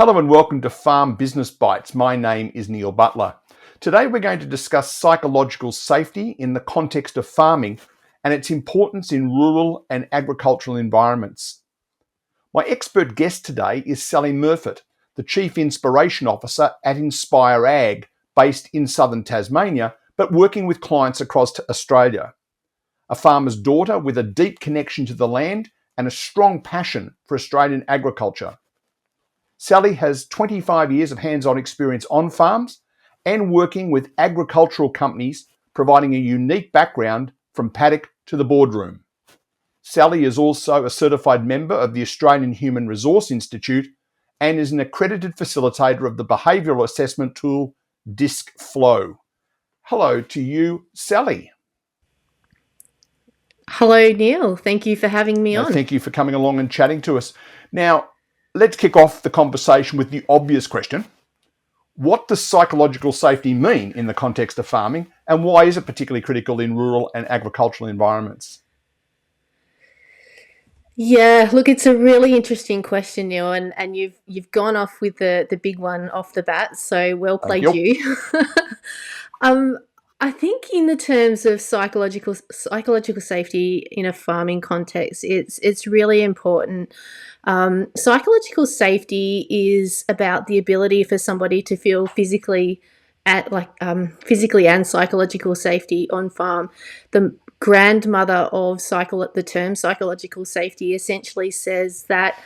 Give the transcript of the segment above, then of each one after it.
Hello and welcome to Farm Business Bites. My name is Neil Butler. Today we're going to discuss psychological safety in the context of farming and its importance in rural and agricultural environments. My expert guest today is Sally Murfet, the Chief Inspiration Officer at Inspire Ag, based in southern Tasmania, but working with clients across Australia. A farmer's daughter with a deep connection to the land and a strong passion for Australian agriculture. Sally has 25 years of hands-on experience on farms and working with agricultural companies, providing a unique background from paddock to the boardroom. Sally is also a certified member of the Australian Human Resource Institute and is an accredited facilitator of the behavioural assessment tool DISC Flow. Hello to you, Sally. Hello, Neil. Thank you for having me on. Thank you for coming along and chatting to us. Now, let's kick off the conversation with the obvious question. What does psychological safety mean in the context of farming, and why is it particularly critical in rural and agricultural environments? Yeah, look, it's a really interesting question, Neil, and you've gone off with the big one off the bat, so well played you. I think in the terms of psychological safety in a farming context, it's really important. Psychological safety is about the ability for somebody to feel physically and psychological safety on farm. The grandmother of the term psychological safety essentially says that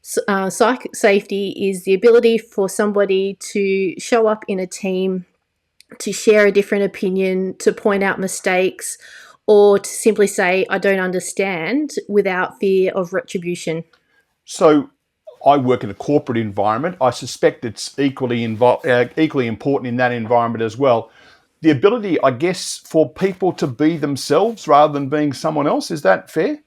psych safety is the ability for somebody to show up in a team, to share a different opinion, to point out mistakes, or to simply say, I don't understand, without fear of retribution. So I work in a corporate environment. I suspect it's equally important in that environment as well. The ability, I guess, for people to be themselves rather than being someone else. Is that fair?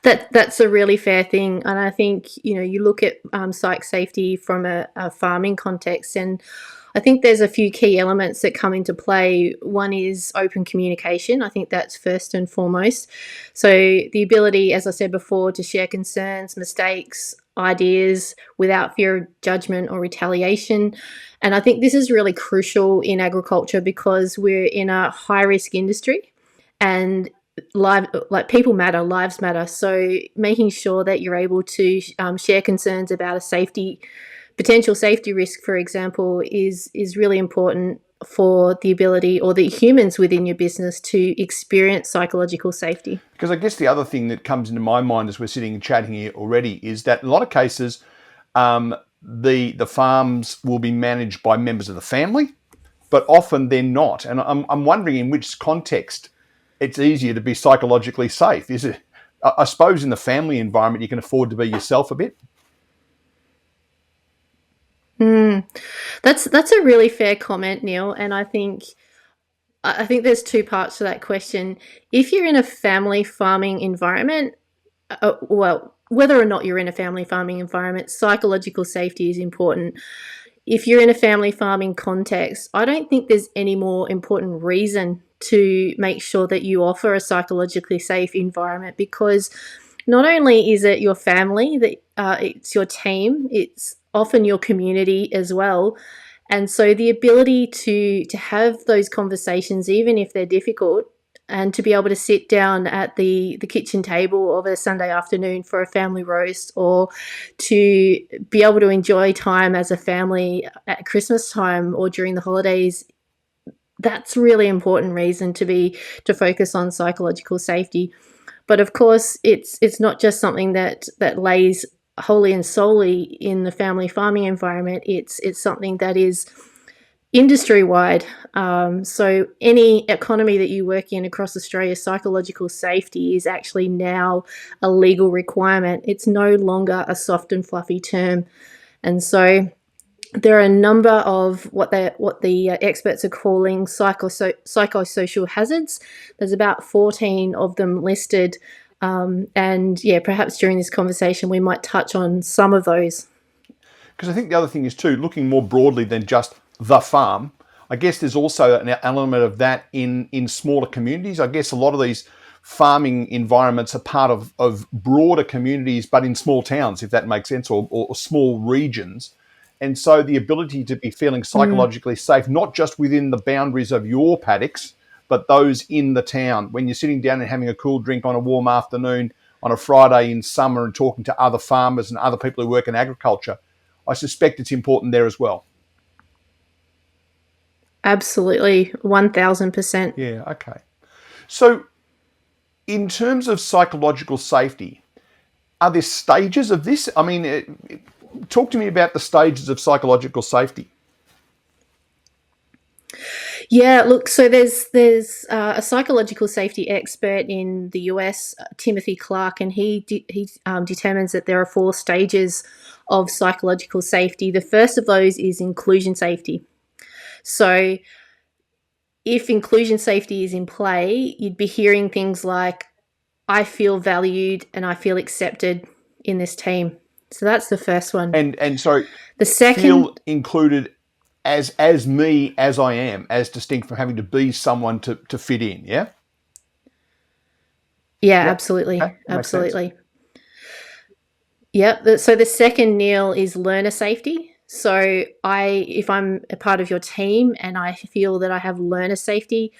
That's a really fair thing, and I think you look at psych safety from a farming context, and I think there's a few key elements that come into play. One is open communication. I think that's first and foremost. So the ability, as I said before, to share concerns, mistakes, ideas without fear of judgment or retaliation. And I think this is really crucial in agriculture because we're in a high risk industry, and people matter, lives matter. So making sure that you're able to share concerns about a potential safety risk, for example, is really important for the ability or the humans within your business to experience psychological safety. Because I guess the other thing that comes into my mind as we're sitting and chatting here already is that in a lot of cases, the farms will be managed by members of the family, but often they're not. And I'm wondering in which context it's easier to be psychologically safe. Is it? I suppose in the family environment, you can afford to be yourself a bit. That's a really fair comment, Neil. And I think there's two parts to that question. If you're in a family farming environment, whether or not you're in a family farming environment, psychological safety is important. If you're in a family farming context, I don't think there's any more important reason to make sure that you offer a psychologically safe environment, because not only is it your family, it's your team, it's often your community as well. And so the ability to have those conversations, even if they're difficult, and to be able to sit down at the kitchen table of a Sunday afternoon for a family roast, or to be able to enjoy time as a family at Christmas time or during the holidays, that's really important reason to focus on psychological safety. But of course, it's not just something that lays wholly and solely in the family farming environment. It's something that is industry-wide. So any economy that you work in across Australia, psychological safety is actually now a legal requirement. It's no longer a soft and fluffy term. And so there are a number of what the experts are calling psychosocial hazards. There's about 14 of them listed. And perhaps during this conversation, we might touch on some of those. Because I think the other thing is too, looking more broadly than just the farm, I guess there's also an element of that in smaller communities. I guess a lot of these farming environments are part of broader communities, but in small towns, if that makes sense, or small regions. And so the ability to be feeling Mm. psychologically safe, not just within the boundaries of your paddocks, but those in the town. When you're sitting down and having a cool drink on a warm afternoon on a Friday in summer and talking to other farmers and other people who work in agriculture, I suspect it's important there as well. Absolutely, 1000%. Yeah, okay. So, in terms of psychological safety, are there stages of this? I mean, talk to me about the stages of psychological safety. Yeah, look, so there's a psychological safety expert in the US, Timothy Clark, and he determines that there are 4 stages of psychological safety. The first of those is inclusion safety. So if inclusion safety is in play, you'd be hearing things like, I feel valued and I feel accepted in this team. So that's the first one. And so The feel second, included as me as I am, as distinct from having to be someone to fit in. Yeah. yeah, Yep. Okay, absolutely, that makes sense. absolutely. Yep. So the second, Neil, is learner safety. So if I'm a part of your team and I feel that I have learner safety,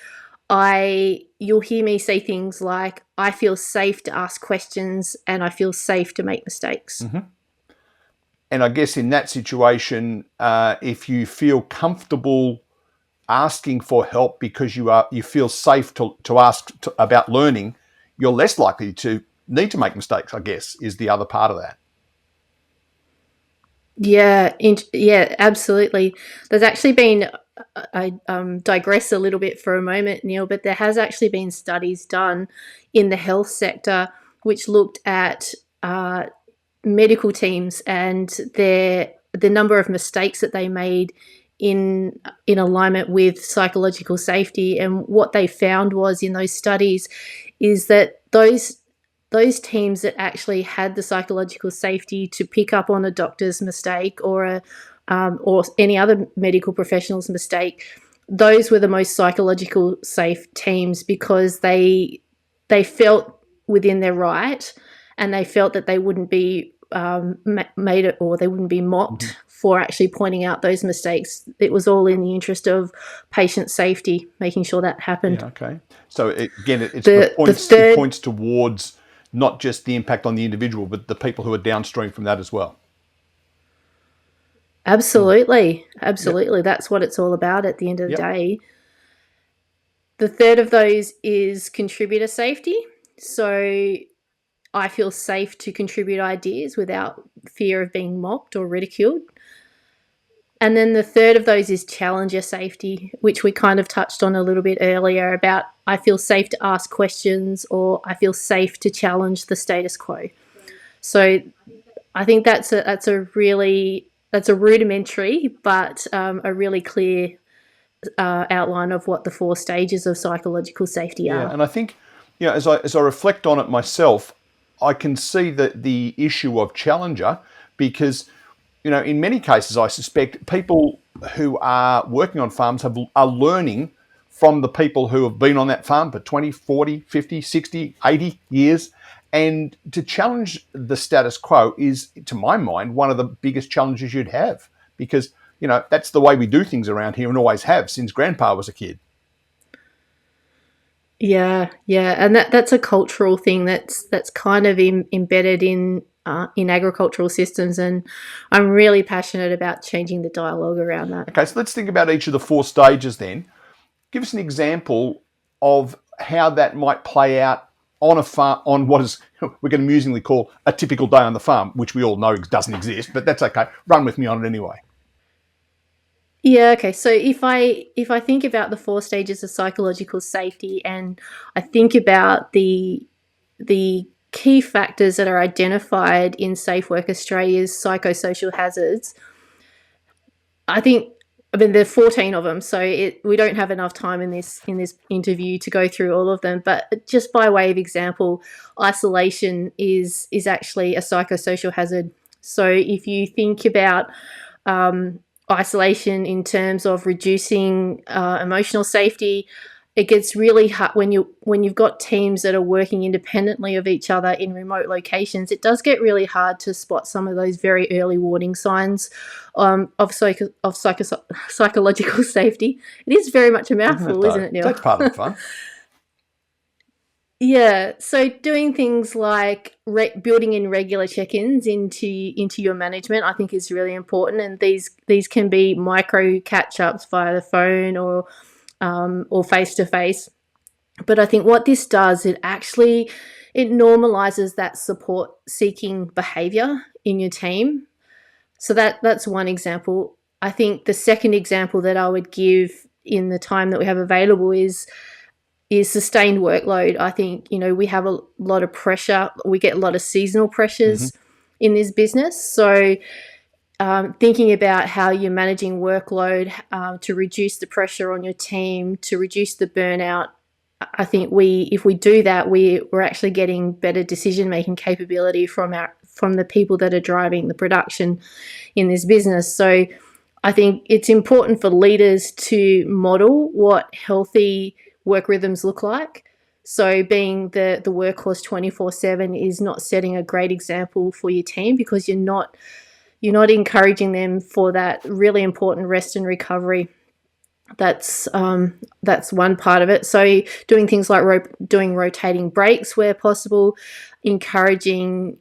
you'll hear me say things like, I feel safe to ask questions and I feel safe to make mistakes. Mm-hmm. And I guess in that situation, if you feel comfortable asking for help because you feel safe to ask about learning, you're less likely to need to make mistakes, I guess, is the other part of that. Yeah, yeah, absolutely. There's actually been, I digress a little bit for a moment, Neil, but there has actually been studies done in the health sector which looked at medical teams and the number of mistakes that they made in alignment with psychological safety. And what they found was in those studies is that those teams that actually had the psychological safety to pick up on a doctor's mistake or any other medical professional's mistake, those were the most psychological safe teams because they felt within their right, and they felt that they wouldn't be made it, or they wouldn't be mocked Mm-hmm. for actually pointing out those mistakes. It was all in the interest of patient safety, making sure that happened. Yeah. Okay. So again, The it third, points towards not just the impact on the individual, but the people who are downstream from that as well. Mm. absolutely, Yep. absolutely, that's what it's all about at the end of the Yep. day. The third of those is contributor safety. So I feel safe to contribute ideas without fear of being mocked or ridiculed. And then the third of those is challenger safety, which we kind of touched on a little bit earlier about I feel safe to ask questions or I feel safe to challenge the status quo. So I think that's a rudimentary but a really clear outline of what the 4 stages of psychological safety Yeah, are. and I think, as I reflect on it myself, I can see that the issue of challenger, because in many cases, I suspect people who are working on farms are learning from the people who have been on that farm for 20, 40, 50, 60, 80 years. And to challenge the status quo is, to my mind, one of the biggest challenges you'd have because, that's the way we do things around here and always have since grandpa was a kid. Yeah, yeah, and that's a cultural thing that's kind of embedded in agricultural systems, and I'm really passionate about changing the dialogue around that. Okay, so let's think about each of the 4 stages then. Give us an example of how that might play out on a farm, on what is we're going to amusingly call a typical day on the farm, which we all know doesn't exist, but that's okay. Run with me on it anyway. Yeah, okay. So if I think about the 4 stages of psychological safety, and I think about the key factors that are identified in Safe Work Australia's psychosocial hazards, I mean there are 14 of them, so we don't have enough time in this interview to go through all of them. But just by way of example, isolation is actually a psychosocial hazard. So if you think about isolation in terms of reducing emotional safety, it gets really hard when you've got teams that are working independently of each other in remote locations. It does get really hard to spot some of those very early warning signs of psychological safety. It is very much a Isn't it mouthful, isn't though? it, Neil? That's part of the fun. Yeah, so doing things like building in regular check-ins into your management, I think, is really important, and these can be micro catch-ups via the phone or face to face. But I think what this does, it normalizes that support seeking behavior in your team. So that's one example. I think the second example that I would give in the time that we have available is sustained workload. I think, we have a lot of pressure. We get a lot of seasonal pressures in this business. So thinking about how you're managing workload to reduce the pressure on your team, to reduce the burnout. I think if we do that, we're actually getting better decision-making capability from the people that are driving the production in this business. So I think it's important for leaders to model what healthy work rhythms look like. So being the workhorse 24/7 is not setting a great example for your team, because you're not encouraging them for that really important rest and recovery. That's one part of it. So doing things like doing rotating breaks where possible, encouraging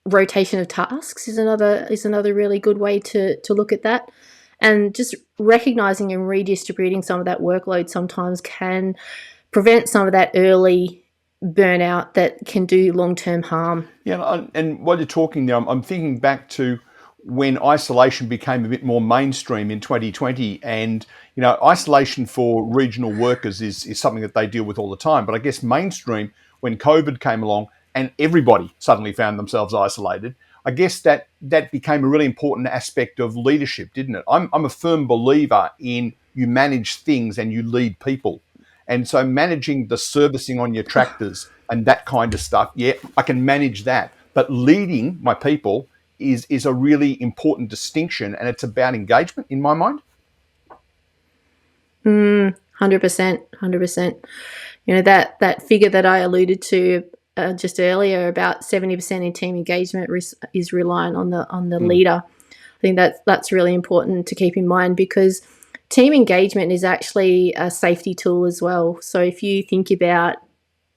rotation of tasks is another really good way to look at that. And just recognizing and redistributing some of that workload sometimes can prevent some of that early burnout that can do long-term harm. Yeah, and while you're talking there, I'm thinking back to when isolation became a bit more mainstream in 2020, and isolation for regional workers is something that they deal with all the time. But I guess mainstream, when COVID came along and everybody suddenly found themselves isolated, I guess that became a really important aspect of leadership, didn't it? I'm a firm believer in you manage things and you lead people. And so managing the servicing on your tractors and that kind of stuff, yeah, I can manage that. But leading my people is a really important distinction, and it's about engagement in my mind. 100%, 100%. That figure that I alluded to just earlier, about 70% in team engagement is reliant on the leader. I think that's really important to keep in mind, because team engagement is actually a safety tool as well. So if you think about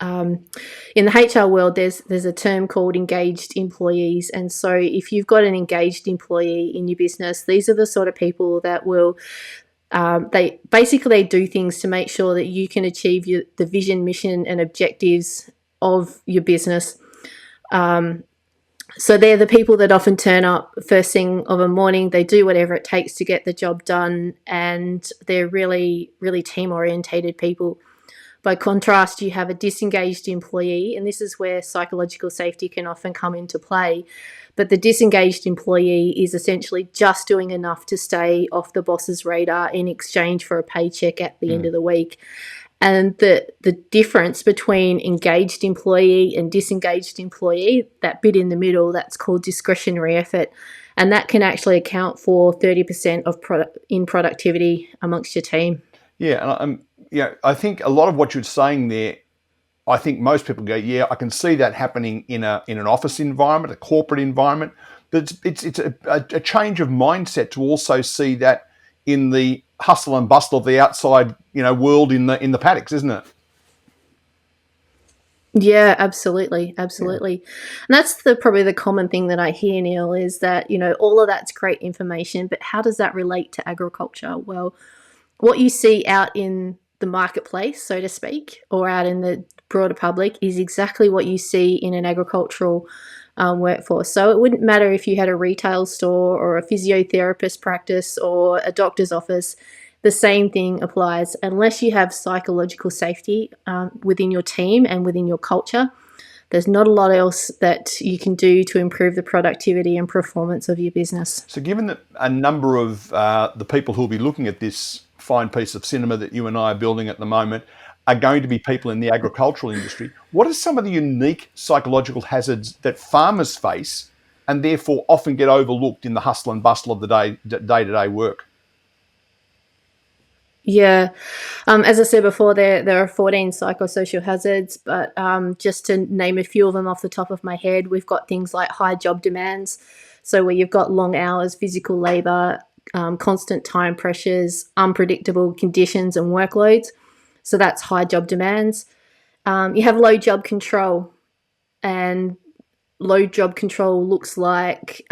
in the HR world, there's a term called engaged employees, and so if you've got an engaged employee in your business, these are the sort of people that will they do things to make sure that you can achieve the vision, mission, and objectives of your business. So they're the people that often turn up first thing of a morning. They do whatever it takes to get the job done, and they're really, really team-orientated people. By contrast, you have a disengaged employee, and this is where psychological safety can often come into play. But the disengaged employee is essentially just doing enough to stay off the boss's radar in exchange for a paycheck at the end of the week. And the difference between engaged employee and disengaged employee, that bit in the middle, that's called discretionary effort. And that can actually account for 30% of in productivity amongst your team. Yeah, and I think a lot of what you're saying there, I think most people go, yeah, I can see that happening in an office environment, a corporate environment. But it's a change of mindset to also see that in the hustle and bustle of the outside, world in the paddocks, isn't it? Yeah, absolutely. And that's probably the common thing that I hear, Neil, is that, all of that's great information, but how does that relate to agriculture? Well, what you see out in the marketplace, so to speak, or out in the broader public is exactly what you see in an agricultural workforce. So it wouldn't matter if you had a retail store or a physiotherapist practice or a doctor's office. The same thing applies. Unless you have psychological safety within your team and within your culture, there's not a lot else that you can do to improve the productivity and performance of your business. So given that a number of the people who will be looking at this fine piece of cinema that you and I are building at the moment are going to be people in the agricultural industry, what are some of the unique psychological hazards that farmers face and therefore often get overlooked in the hustle and bustle of the day-to-day work? Yeah. As I said before, there are 14 psychosocial hazards, but just to name a few of them off the top of my head, we've got things like high job demands, so where you've got long hours, physical labour, constant time pressures, unpredictable conditions and workloads. So that's high job demands. You have low job control, and low job control looks like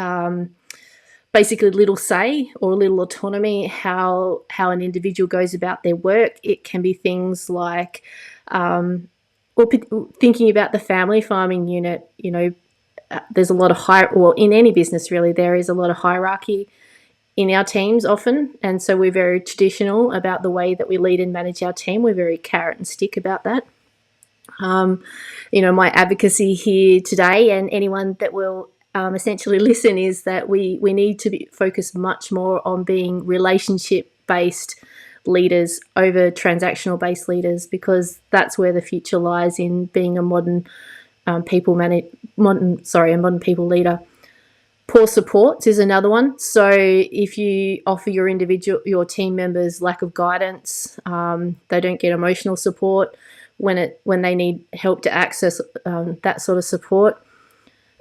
basically little say or little autonomy how an individual goes about their work. It can be things like or thinking about the family farming unit. There's a lot of or in any business really, there is a lot of hierarchy in our teams often, and so we're very traditional about the way that we lead and manage our team. We're very carrot and stick about that. My advocacy here today, and anyone that will essentially listen, is that we need to focus much more on being relationship-based leaders over transactional-based leaders, because that's where the future lies in being a modern people leader. Poor supports is another one. So if you offer your team members lack of guidance, they don't get emotional support when they need help to access that sort of support.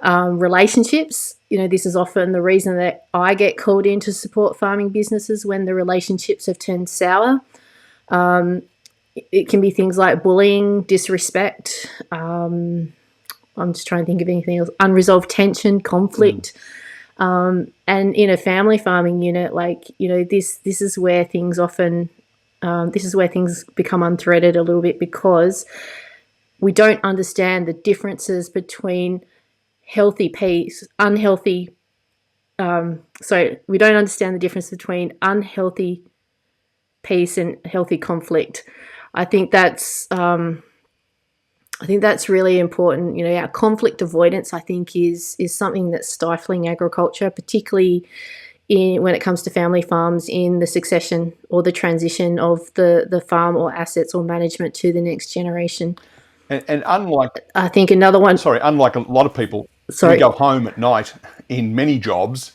Relationships, this is often the reason that I get called in to support farming businesses when the relationships have turned sour. It can be things like bullying, disrespect. I'm just trying to think of anything else. Unresolved tension, conflict. And in a family farming unit, this is where things often this is where things become unthreaded a little bit, because we don't understand the differences between healthy peace, unhealthy. We don't understand the difference between unhealthy peace and healthy conflict. I think that's really important. Our conflict avoidance, I think, is something that's stifling agriculture, particularly when it comes to family farms, in the succession or the transition of the farm or assets or management to the next generation. And unlike, I think another one. Unlike a lot of people who go home at night in many jobs,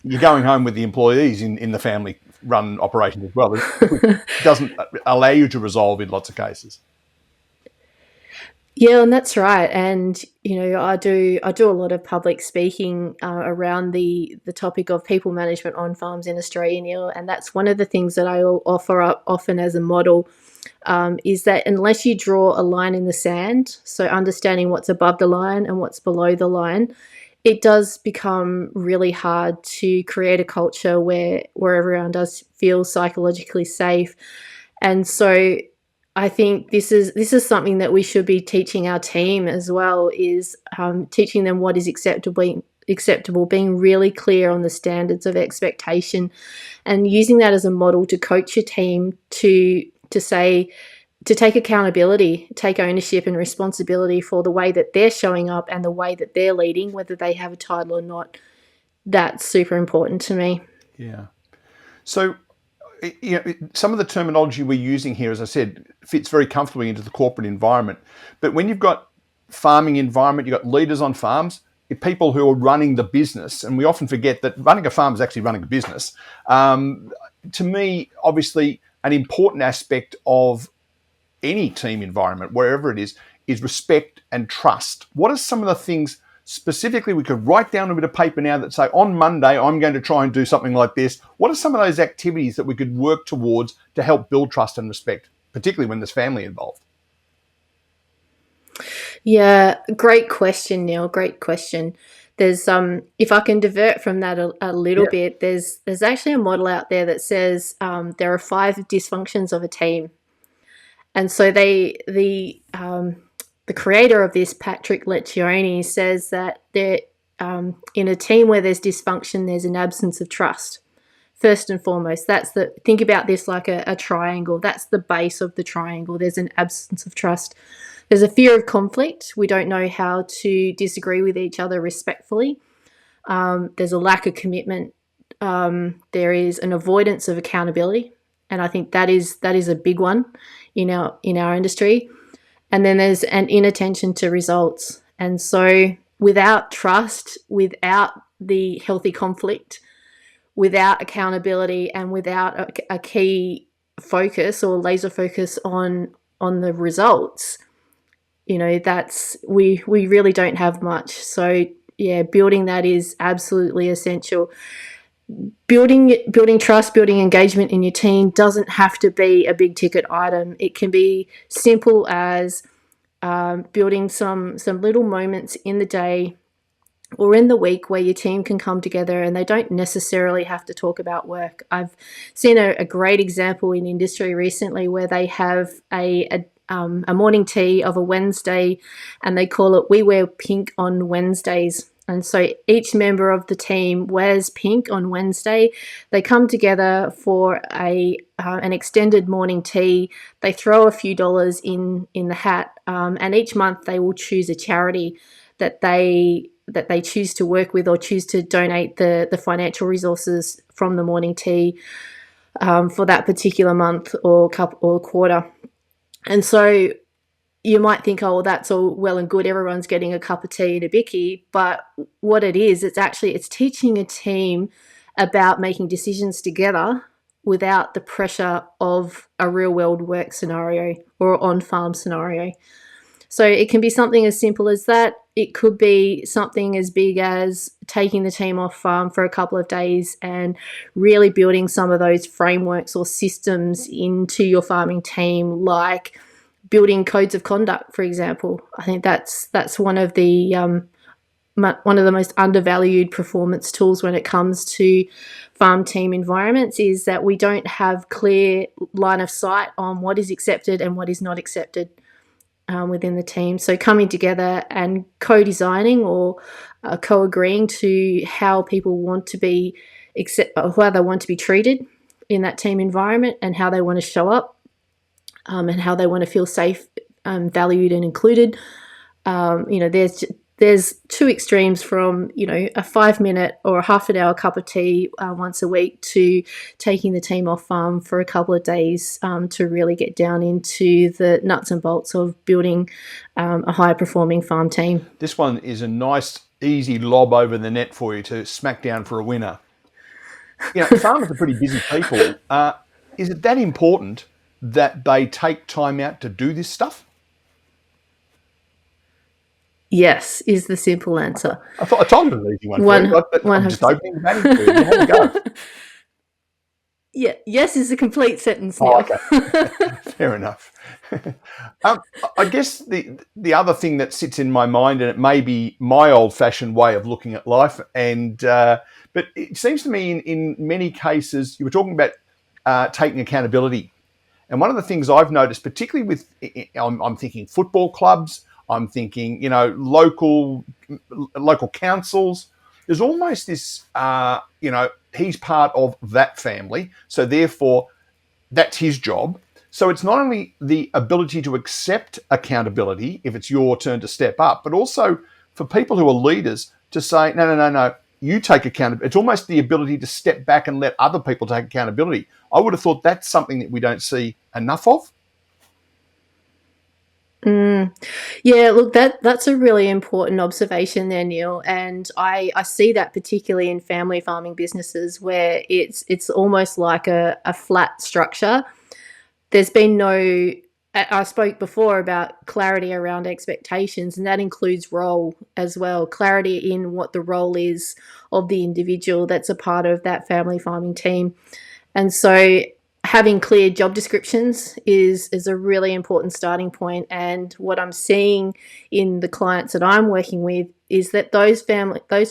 you're going home with the employees in the family run operation as well, which doesn't allow you to resolve in lots of cases. Yeah, and that's right. And I do a lot of public speaking around the topic of people management on farms in Australia, Neil. And that's one of the things that I offer up often as a model, is that unless you draw a line in the sand, so understanding what's above the line and what's below the line, it does become really hard to create a culture where everyone does feel psychologically safe. And so I think this is something that we should be teaching our team as well, is teaching them what is acceptable, being really clear on the standards of expectation, and using that as a model to coach your team to take accountability, take ownership and responsibility for the way that they're showing up and the way that they're leading, whether they have a title or not. That's super important to me. Yeah. So, some of the terminology we're using here, as I said, fits very comfortably into the corporate environment. But when you've got farming environment, you've got leaders on farms, people who are running the business, and we often forget that running a farm is actually running a business. To me, obviously, an important aspect of any team environment, wherever it is respect and trust. What are some of the things specifically we could write down on a bit of paper now that say, on Monday, I'm going to try and do something like this? What are some of those activities that we could work towards to help build trust and respect, particularly when there's family involved? Yeah, great question, Neil. Great question. There's if I can divert from that a little bit, there's actually a model out there that says there are 5 dysfunctions of a team. And so the creator of this, Patrick Lencioni, says that in a team where there's dysfunction, there's an absence of trust. First and foremost, think about this like a triangle. That's the base of the triangle. There's an absence of trust. There's a fear of conflict. We don't know how to disagree with each other respectfully. There's a lack of commitment. There is an avoidance of accountability, and I think that is a big one in our industry. And then there's an inattention to results. And so without trust, without the healthy conflict, without accountability, and without a key focus or laser focus on the results, that's we really don't have much. So yeah, building that is absolutely essential. Building trust, building engagement in your team doesn't have to be a big ticket item. It can be simple as building some little moments in the day or in the week where your team can come together and they don't necessarily have to talk about work. I've seen a great example in industry recently where they have a morning tea of a Wednesday, and they call it "We Wear Pink on Wednesdays." And so each member of the team wears pink on Wednesday. They come together for an extended morning tea. They throw a few dollars in the hat, and each month they will choose a charity that they choose to work with or choose to donate the financial resources from the morning tea for that particular month or quarter. And so you might think, oh, well, that's all well and good. Everyone's getting a cup of tea and a bicky. But what it is, it's teaching a team about making decisions together without the pressure of a real world work scenario or on farm scenario. So it can be something as simple as that. It could be something as big as taking the team off farm for a couple of days and really building some of those frameworks or systems into your farming team, like building codes of conduct, for example. I think that's one of the most undervalued performance tools when it comes to farm team environments, is that we don't have clear line of sight on what is accepted and what is not accepted within the team. So coming together and co-designing or co-agreeing to how people want to be how they want to be treated in that team environment and how they want to show up and how they want to feel safe, valued and included. There's two extremes from, a 5-minute or a half an hour cup of tea once a week to taking the team off farm for a couple of days to really get down into the nuts and bolts of building a high performing farm team. This one is a nice, easy lob over the net for you to smack down for a winner. Farmers are pretty busy people. Is it that important that they take time out to do this stuff? Yes, is the simple answer. I told you it was an easy one for you, but I'm just opening the batting for you. Have a go. Yeah, yes is a complete sentence now. Oh, okay. Fair enough. I guess the other thing that sits in my mind, and it may be my old-fashioned way of looking at life, but it seems to me in many cases you were talking about taking accountability, and one of the things I've noticed, particularly with I'm thinking football clubs, I'm thinking local councils. There's almost this he's part of that family, so therefore that's his job. So it's not only the ability to accept accountability if it's your turn to step up, but also for people who are leaders to say, no, you take accountability. It's almost the ability to step back and let other people take accountability. I would have thought that's something that we don't see enough of. Yeah, look, that's a really important observation there, Neil. And I see that particularly in family farming businesses where it's almost like a flat structure. There's been no, I spoke before about clarity around expectations, and that includes role as well. Clarity in what the role is of the individual that's a part of that family farming team. And so having clear job descriptions is a really important starting point. And what I'm seeing in the clients that I'm working with is that those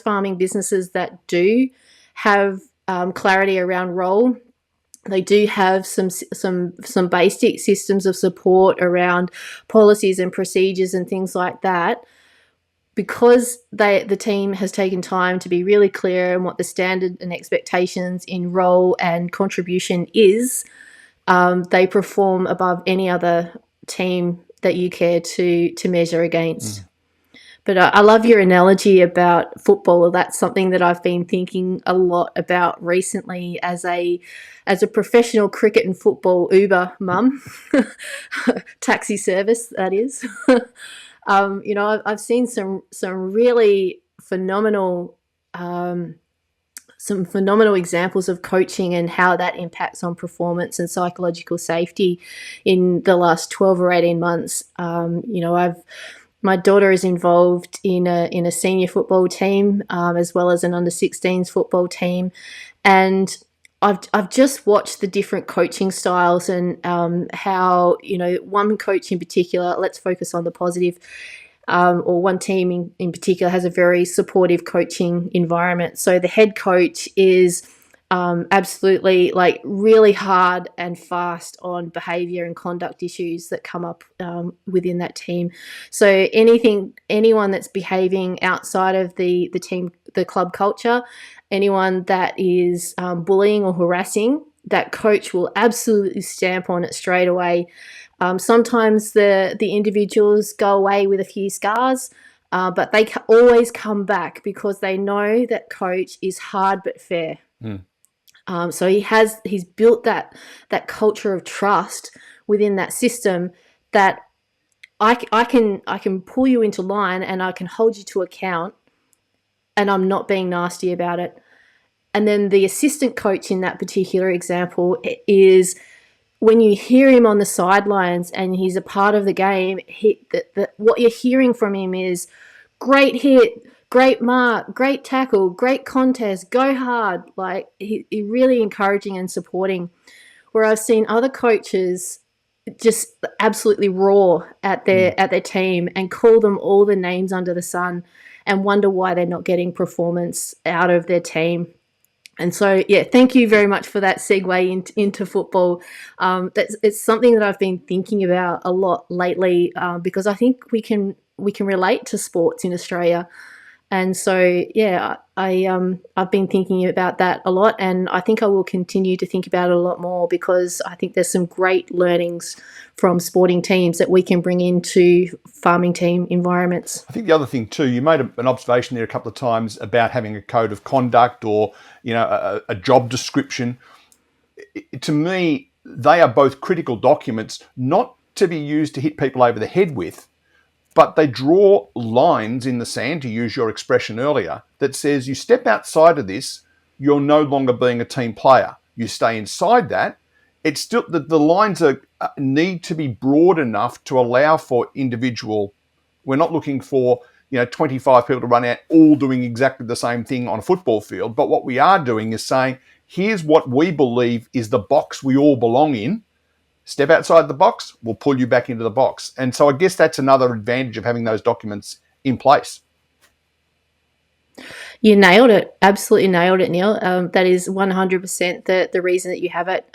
farming businesses that do have clarity around role, they do have some basic systems of support around policies and procedures and things like that. Because the team has taken time to be really clear on what the standard and expectations in role and contribution is, they perform above any other team that you care to measure against. But I love your analogy about football. That's something that I've been thinking a lot about recently as a professional cricket and football Uber mum, taxi service that is. I've seen some really phenomenal some phenomenal examples of coaching and how that impacts on performance and psychological safety in the last 12 or 18 months. My daughter is involved in a senior football team, as well as an under 16s football team, and I've just watched the different coaching styles and how, one coach in particular, let's focus on the positive, or one team in particular has a very supportive coaching environment. So the head coach is absolutely like really hard and fast on behavior and conduct issues that come up within that team. So anyone that's behaving outside of the team, the club culture, anyone that is bullying or harassing, that coach will absolutely stamp on it straight away. Sometimes the individuals go away with a few scars, but they always come back because they know that coach is hard but fair. So he's built that culture of trust within that system, that I can pull you into line and I can hold you to account, and I'm not being nasty about it. And then the assistant coach in that particular example is, when you hear him on the sidelines and he's a part of the game, what you're hearing from him is great hit, great mark, great tackle, great contest, go hard. Like he really encouraging and supporting. Where I've seen other coaches just absolutely roar at their team and call them all the names under the sun and wonder why they're not getting performance out of their team. And so, yeah, thank you very much for that segue into football. It's something that I've been thinking about a lot lately, because I think we can relate to sports in Australia. And so, yeah, I've been thinking about that a lot, and I think I will continue to think about it a lot more, because I think there's some great learnings from sporting teams that we can bring into farming team environments. I think the other thing too, you made an observation there a couple of times about having a code of conduct or, a job description. To me, they are both critical documents, not to be used to hit people over the head with, but they draw lines in the sand, to use your expression earlier, that says you step outside of this, you're no longer being a team player. You stay inside that. It's still the lines need to be broad enough to allow for individual. We're not looking for 25 people to run out all doing exactly the same thing on a football field. But what we are doing is saying, here's what we believe is the box we all belong in. Step outside the box, we'll pull you back into the box. And so I guess that's another advantage of having those documents in place. You nailed it. Absolutely nailed it, Neil. That is 100% the reason that you have it.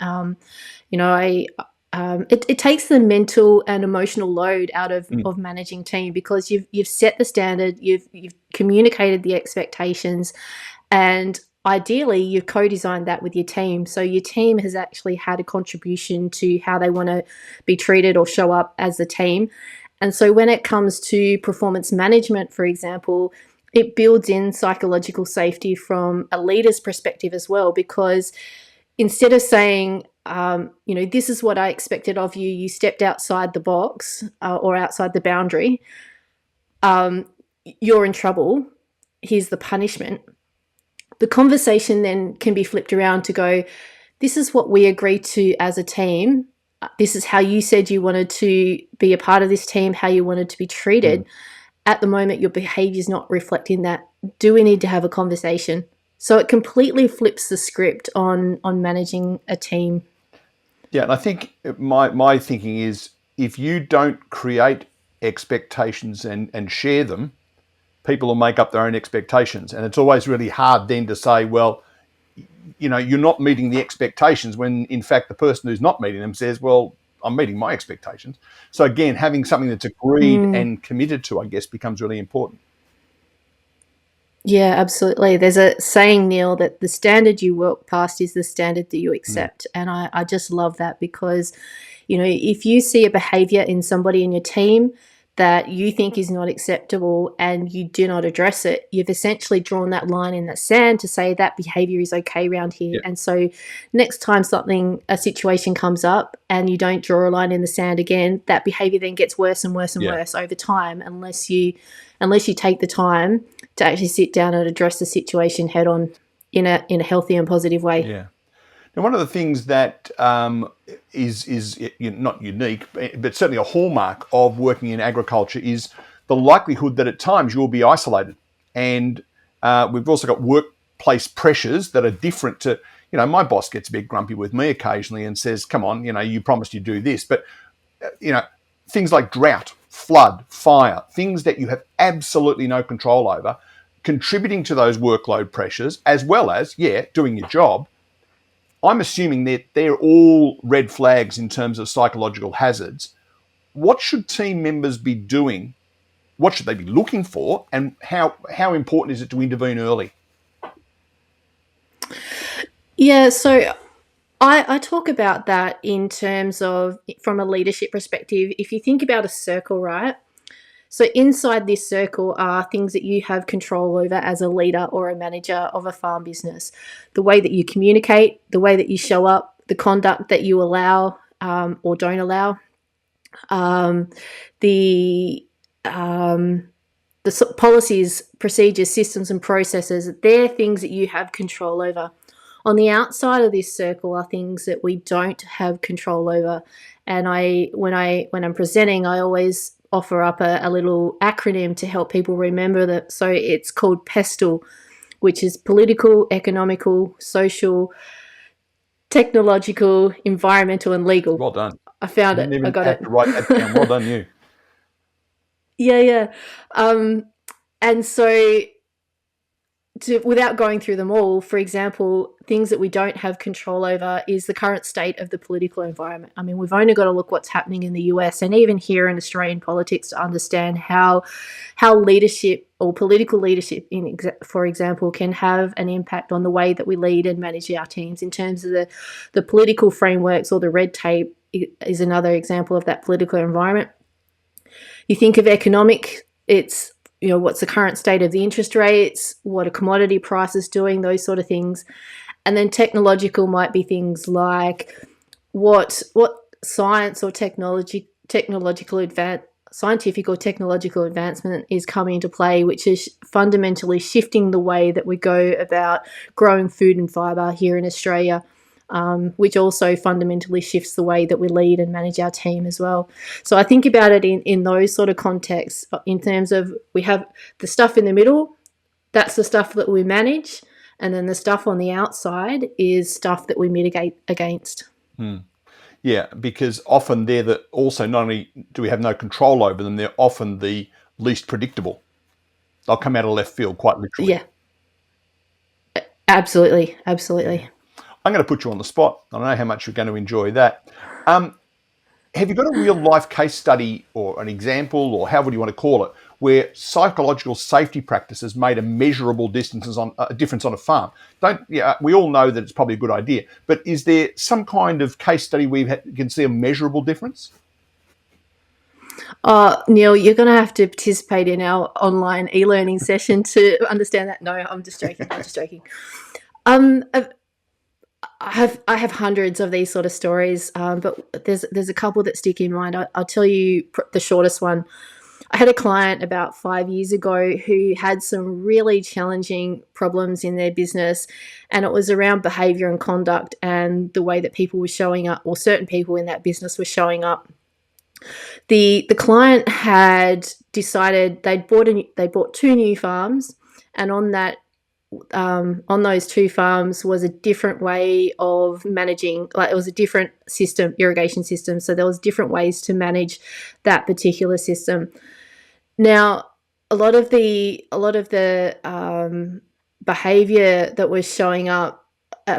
It takes the mental and emotional load out of managing team, because you've set the standard, you've communicated the expectations, and ideally you've co-designed that with your team. So your team has actually had a contribution to how they want to be treated or show up as a team. And so when it comes to performance management, for example, it builds in psychological safety from a leader's perspective as well, because instead of saying, this is what I expected of you, you stepped outside the box or outside the boundary, you're in trouble, here's the punishment. The conversation then can be flipped around to go, this is what we agreed to as a team. This is how you said you wanted to be a part of this team, how you wanted to be treated. At the moment, your behavior is not reflecting that. Do we need to have a conversation? So it completely flips the script on managing a team. Yeah, and I think my thinking is, if you don't create expectations and share them, people will make up their own expectations. And it's always really hard then to say, well, you're not meeting the expectations, when in fact the person who's not meeting them says, well, I'm meeting my expectations. So again, having something that's agreed and committed to, I guess, becomes really important. Yeah, absolutely. There's a saying, Neil, that the standard you work past is the standard that you accept. And I just love that, because, if you see a behavior in somebody in your team that you think is not acceptable and you do not address it, you've essentially drawn that line in the sand to say that behavior is okay around here. Yeah. And so next time a situation comes up and you don't draw a line in the sand again, that behavior then gets worse and worse and worse over time, unless you take the time to actually sit down and address the situation head on. in a healthy and positive way. Yeah. Now, one of the things that is not unique, but certainly a hallmark of working in agriculture is the likelihood that at times you'll be isolated. And we've also got workplace pressures that are different to, my boss gets a bit grumpy with me occasionally and says, come on, you promised you'd do this. But, things like drought, flood, fire, things that you have absolutely no control over, contributing to those workload pressures, as well as, doing your job. I'm assuming that they're all red flags in terms of psychological hazards. What should team members be doing? What should they be looking for? And how important is it to intervene early? Yeah, so I talk about that in terms of from a leadership perspective. If you think about a circle, right? So inside this circle are things that you have control over as a leader or a manager of a farm business. The way that you communicate, the way that you show up, the conduct that you allow or don't allow, um, the policies, procedures, systems, and processes. They're things that you have control over. On the outside of this circle are things that we don't have control over. And when I'm presenting, I always offer up a little acronym to help people remember that. So it's called PESTLE, which is political, economical, social, technological, environmental, and legal. Well done. I found You it. didn't I even got have it. to write that down. Well done, you. Yeah. And so without going through them all, for example, things that we don't have control over is the current state of the political environment. I mean, we've only got to look what's happening in the US and even here in Australian politics to understand how leadership or political leadership, for example, can have an impact on the way that we lead and manage our teams in terms of the political frameworks, or the red tape is another example of that political environment. You think of economic, it's what's the current state of the interest rates, what are commodity prices doing, those sort of things. And then technological might be things like what science or scientific or technological advancement is coming into play, which is fundamentally shifting the way that we go about growing food and fibre here in Australia. Which also fundamentally shifts the way that we lead and manage our team as well. So I think about it in those sort of contexts, in terms of we have the stuff in the middle, that's the stuff that we manage, and then the stuff on the outside is stuff that we mitigate against. Yeah, because often they're also not only do we have no control over them, they're often the least predictable. They'll come out of left field quite literally. Yeah, absolutely. I'm going to put you on the spot. I don't know how much you're going to enjoy that. Have you got a real life case study or an example, or however you want to call it, where psychological safety practices made a measurable difference on a farm? We all know that it's probably a good idea, but is there some kind of case study where you can see a measurable difference? Neil, you're going to have to participate in our online e-learning session to understand that. No, I'm just joking. I have hundreds of these sort of stories, but there's a couple that stick in mind. I'll tell you the shortest one. I had a client about 5 years ago who had some really challenging problems in their business, and it was around behaviour and conduct and the way that people were showing up, or certain people in that business were showing up. The client had decided they bought 2 new farms, and on those 2 farms was a different way of managing, like it was a different system, irrigation system. So there was different ways to manage that particular system. Now, a lot of the behavior that was showing up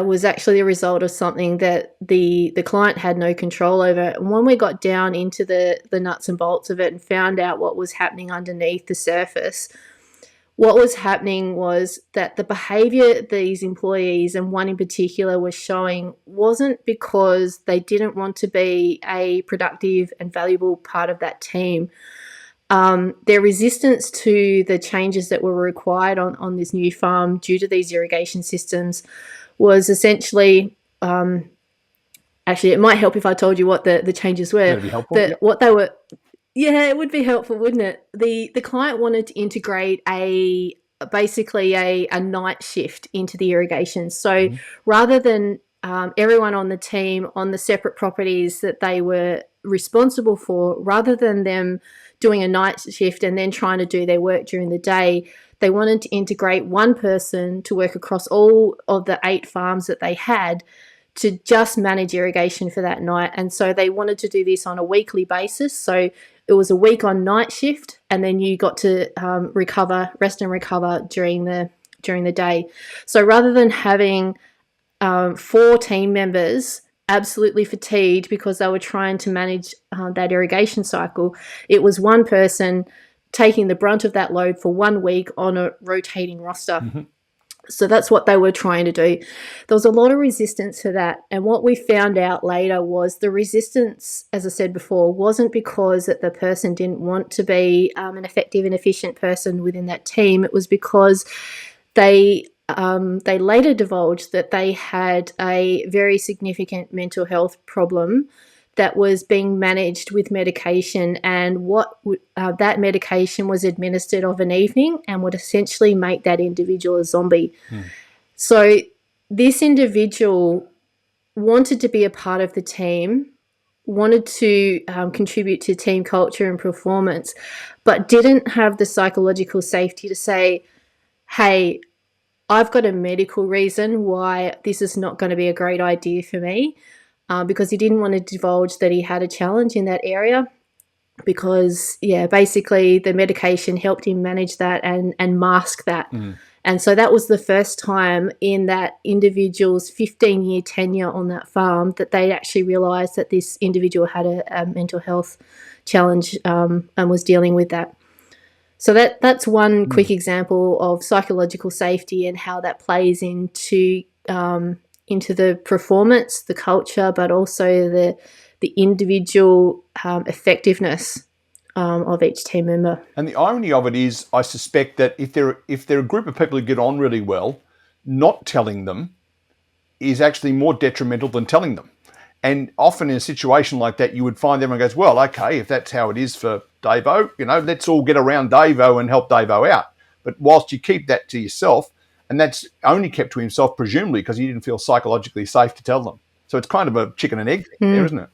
was actually a result of something that the client had no control over. And when we got down into the nuts and bolts of it and found out what was happening underneath the surface, what was happening was that the behaviour these employees, and one in particular, were showing wasn't because they didn't want to be a productive and valuable part of that team. Their resistance to the changes that were required on this new farm due to these irrigation systems was essentially, actually, it might help if I told you what the changes were. That'd be helpful. What they were. Yeah, it would be helpful, wouldn't it? The client wanted to integrate a basically a night shift into the irrigation. So Mm-hmm. rather than everyone on the team on the separate properties that they were responsible for, rather than them doing a night shift and then trying to do their work during the day, they wanted to integrate one person to work across all of the 8 farms that they had to just manage irrigation for that night. And so they wanted to do this on a weekly basis. So it was a week on night shift, and then you got to rest and recover during the day. So rather than having 4 team members absolutely fatigued because they were trying to manage that irrigation cycle, it was one person taking the brunt of that load for 1 week on a rotating roster. Mm-hmm. So that's what they were trying to do. There was a lot of resistance to that. And what we found out later was the resistance, as I said before, wasn't because that the person didn't want to be an effective and efficient person within that team. It was because they later divulged that they had a very significant mental health problem that was being managed with medication, and that medication was administered of an evening and would essentially make that individual a zombie. So this individual wanted to be a part of the team, wanted to contribute to team culture and performance, but didn't have the psychological safety to say, hey, I've got a medical reason why this is not going to be a great idea for me. Because he didn't want to divulge that he had a challenge in that area, because, basically the medication helped him manage that and mask that. And so that was the first time in that individual's 15-year tenure on that farm that they actually realised that this individual had a mental health challenge and was dealing with that. So that's one quick example of psychological safety and how that plays into the performance, the culture, but also the individual effectiveness of each team member. And the irony of it is, I suspect that if they're a group of people who get on really well, not telling them is actually more detrimental than telling them. And often in a situation like that, you would find everyone goes, well, okay, if that's how it is for Davo, let's all get around Davo and help Davo out. But whilst you keep that to yourself, and that's only kept to himself, presumably, because he didn't feel psychologically safe to tell them. So it's kind of a chicken and egg thing there, isn't it?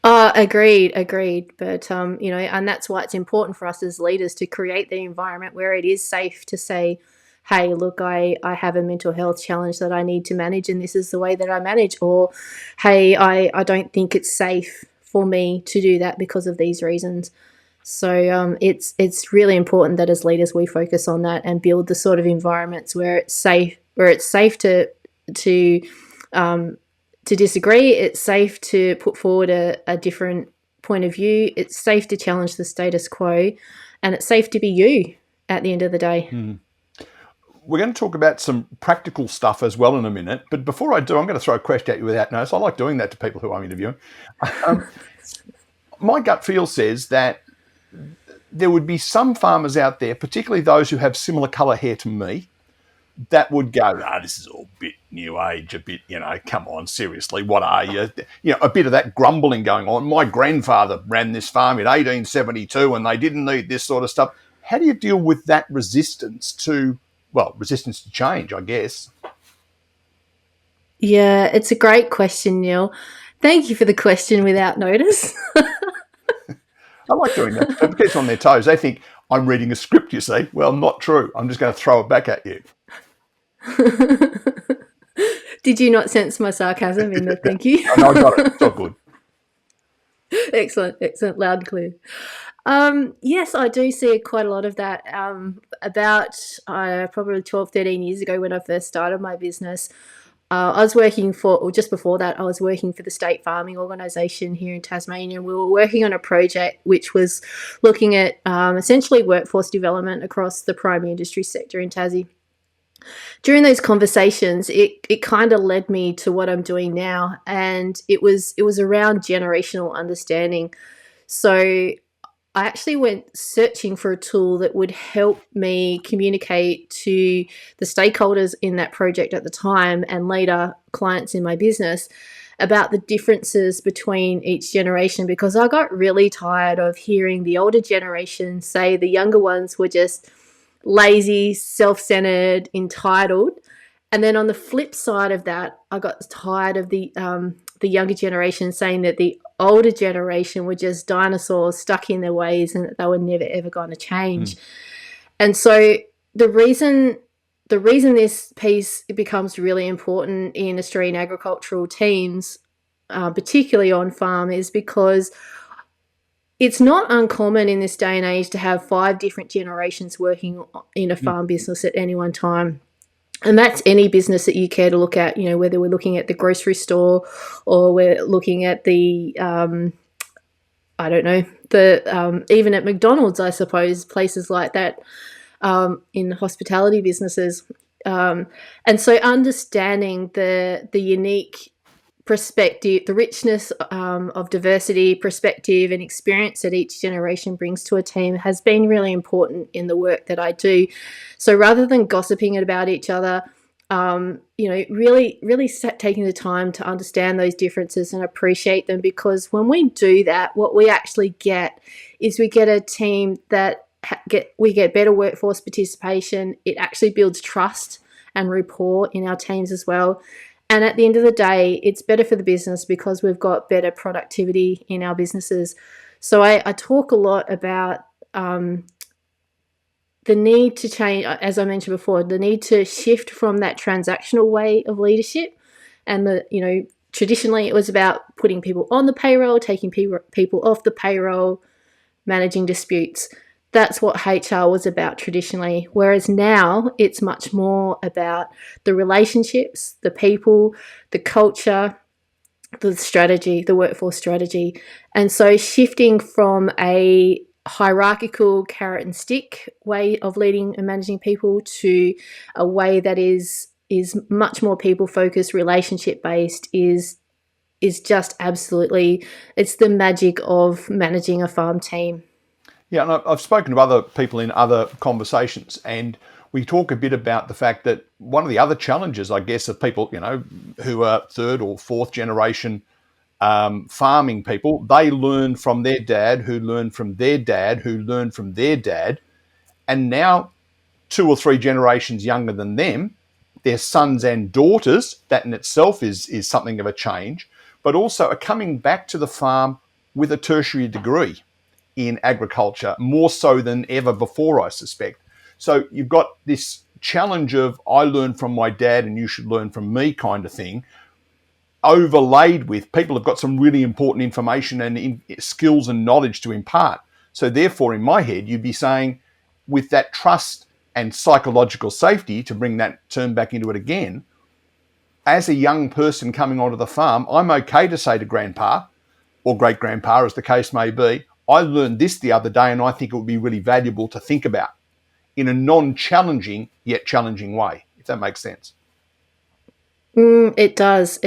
Agreed. But, and that's why it's important for us as leaders to create the environment where it is safe to say, hey, look, I have a mental health challenge that I need to manage, and this is the way that I manage. Or, hey, I don't think it's safe for me to do that because of these reasons. So it's really important that as leaders we focus on that and build the sort of environments where it's safe to disagree, it's safe to put forward a different point of view, it's safe to challenge the status quo, and it's safe to be you at the end of the day. We're going to talk about some practical stuff as well in a minute, but before I do, I'm going to throw a question at you without notice. I like doing that to people who I'm interviewing. My gut feel says that there would be some farmers out there, particularly those who have similar colour hair to me, that would go, this is all a bit new age, a bit, come on, seriously, what are you? A bit of that grumbling going on. My grandfather ran this farm in 1872 and they didn't need this sort of stuff. How do you deal with that resistance to change, I guess? Yeah, it's a great question, Neil. Thank you for the question without notice. I like doing that. It keeps on their toes. They think I'm reading a script, you see. Well, not true. I'm just going to throw it back at you. Did you not sense my sarcasm in the thank you? No, I got it. It's all good. Excellent, loud and clear. Yes, I do see quite a lot of that. About probably 12, 13 years ago when I first started my business, I was working just before that, I was working for the State Farming Organisation here in Tasmania, and we were working on a project which was looking at essentially workforce development across the primary industry sector in Tassie. During those conversations, it kind of led me to what I'm doing now, and it was around generational understanding. So I actually went searching for a tool that would help me communicate to the stakeholders in that project at the time and later clients in my business about the differences between each generation, because I got really tired of hearing the older generation say the younger ones were just lazy, self-centered, entitled. And then on the flip side of that, I got tired of the younger generation saying that the older generation were just dinosaurs stuck in their ways and that they were never ever going to change. And so the reason this piece becomes really important in Australian agricultural teams, particularly on farm, is because it's not uncommon in this day and age to have 5 different generations working in a farm business at any one time. And that's any business that you care to look at, whether we're looking at the grocery store or we're looking at the, I don't know, even at McDonald's, I suppose, places like that, in hospitality businesses. And so understanding the unique perspective, the richness of diversity, perspective, and experience that each generation brings to a team has been really important in the work that I do. So rather than gossiping about each other, really taking the time to understand those differences and appreciate them, because when we do that, what we actually get is we get a team that we get better workforce participation. It actually builds trust and rapport in our teams as well. And at the end of the day, it's better for the business because we've got better productivity in our businesses. So I talk a lot about the need to change, as I mentioned before, the need to shift from that transactional way of leadership. And traditionally it was about putting people on the payroll, taking people off the payroll, managing disputes. That's what HR was about traditionally, whereas now it's much more about the relationships, the people, the culture, the strategy, the workforce strategy. And so shifting from a hierarchical carrot and stick way of leading and managing people to a way that is much more people focused, relationship based is just absolutely, it's the magic of managing a farm team. Yeah, and I've spoken to other people in other conversations, and we talk a bit about the fact that one of the other challenges, I guess, of people, who are 3rd or 4th generation farming people, they learn from their dad, who learned from their dad, who learned from their dad, and now 2 or 3 generations younger than them, their sons and daughters, that in itself is something of a change, but also are coming back to the farm with a tertiary degree in agriculture, more so than ever before, I suspect. So you've got this challenge of I learned from my dad and you should learn from me kind of thing, overlaid with people have got some really important information and skills and knowledge to impart. So therefore, in my head, you'd be saying, with that trust and psychological safety, to bring that term back into it again, as a young person coming onto the farm, I'm okay to say to grandpa or great-grandpa, as the case may be, I learned this the other day and I think it would be really valuable to think about in a non-challenging yet challenging way, if that makes sense. It does,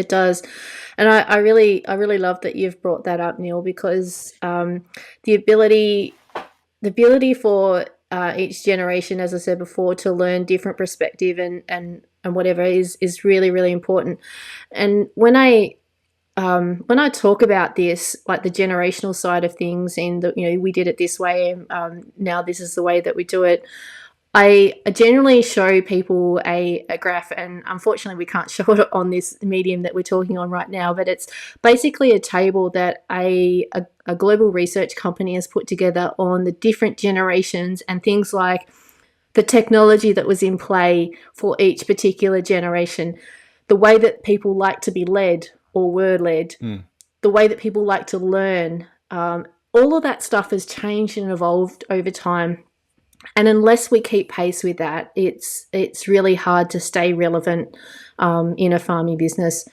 and I really love that you've brought that up, Neil, because the ability for each generation, as I said before, to learn different perspective and whatever is really, really important. And when I talk about this, like the generational side of things, and we did it this way, now this is the way that we do it, I generally show people a graph, and unfortunately we can't show it on this medium that we're talking on right now, but it's basically a table that a global research company has put together on the different generations and things like the technology that was in play for each particular generation, the way that people like to be led or were led, the way that people like to learn. All of that stuff has changed and evolved over time. And unless we keep pace with that, it's really hard to stay relevant in a farming business.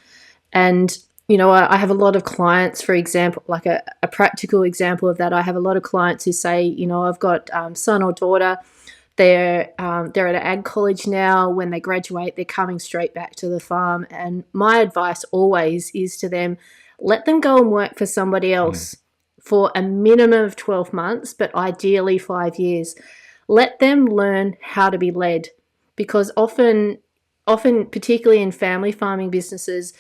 And, I have a lot of clients, for example, like a practical example of that. I have a lot of clients who say, I've got son or daughter, they're at an ag college now. When they graduate, they're coming straight back to the farm. And my advice always is to them, let them go and work for somebody else for a minimum of 12 months, but ideally 5 years. Let them learn how to be led, because often, particularly in family farming businesses,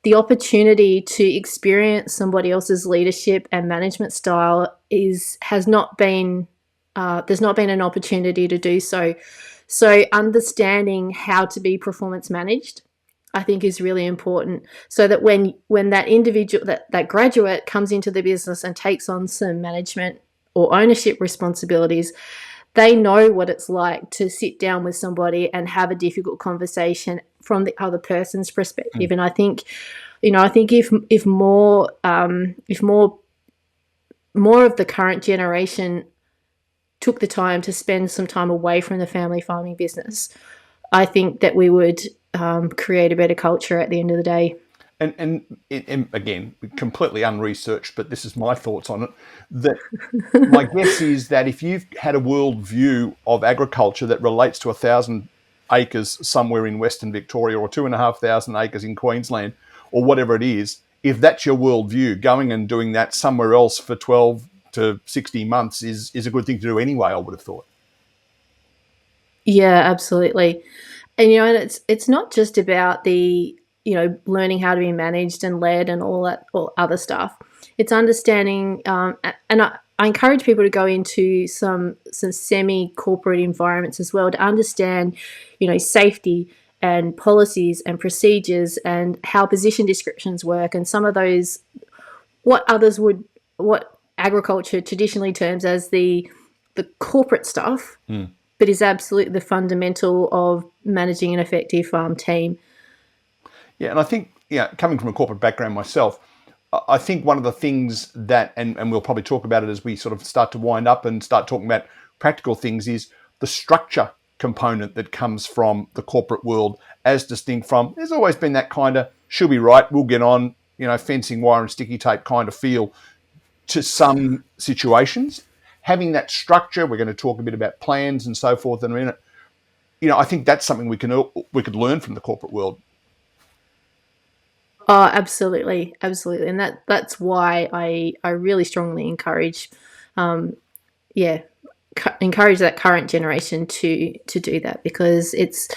the opportunity to experience somebody else's leadership and management style has not been there's not been an opportunity to do so. So understanding how to be performance managed, I think, is really important, so that when that individual, that graduate comes into the business and takes on some management or ownership responsibilities, they know what it's like to sit down with somebody and have a difficult conversation from the other person's perspective. And I think, I think if more of the current generation took the time to spend some time away from the family farming business, I think that we would create a better culture at the end of the day. And again, completely unresearched, but this is my thoughts on it. That my guess is that if you've had a world view of agriculture that relates to 1,000 acres somewhere in Western Victoria or 2,500 acres in Queensland or whatever it is, if that's your world view, going and doing that somewhere else for 12 to 60 months is a good thing to do anyway, I would have thought. Yeah, absolutely. And and it's not just about the learning how to be managed and led and all that, all other stuff. It's understanding, and I encourage people to go into some semi-corporate environments as well to understand, safety and policies and procedures and how position descriptions work, and some of those, what agriculture traditionally terms as the corporate stuff, but is absolutely the fundamental of managing an effective farm team. Yeah, and I think, coming from a corporate background myself, I think one of the things that, and we'll probably talk about it as we sort of start to wind up and start talking about practical things, is the structure component that comes from the corporate world, as distinct from, there's always been that kind of, she'll be right, we'll get on, fencing wire and sticky tape kind of feel to some situations. Having that structure, we're going to talk a bit about plans and so forth in a minute. I think that's something we could learn from the corporate world. Oh, absolutely, absolutely, and that's why I really strongly encourage, yeah, encourage that current generation to do that, because it's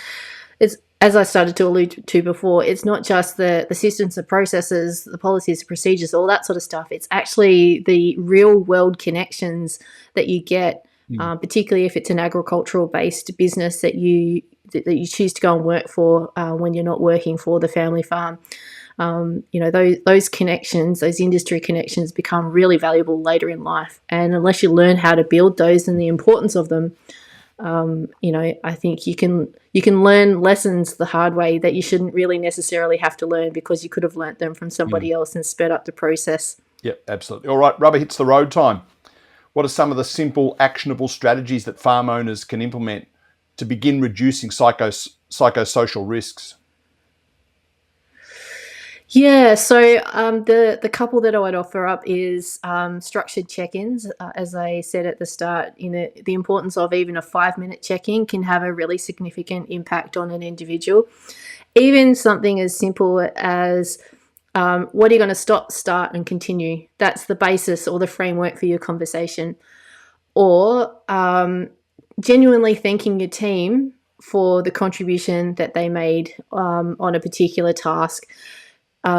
as I started to allude to before, it's not just the systems, the processes, the policies, the procedures, all that sort of stuff. It's actually the real world connections that you get, particularly if it's an agricultural based business that you choose to go and work for when you're not working for the family farm. Those connections, those industry connections, become really valuable later in life. And unless you learn how to build those and the importance of them, I think you can learn lessons the hard way that you shouldn't really necessarily have to learn, because you could have learnt them from somebody else and sped up the process. Yep, absolutely. All right, rubber hits the road time. What are some of the simple, actionable strategies that farm owners can implement to begin reducing psychosocial risks? Yeah, so the couple that I would offer up is structured check-ins. As I said at the start, the importance of even a 5-minute check-in can have a really significant impact on an individual. Even something as simple as what are you going to stop, start, and continue? That's the basis or the framework for your conversation. Or genuinely thanking your team for the contribution that they made on a particular task.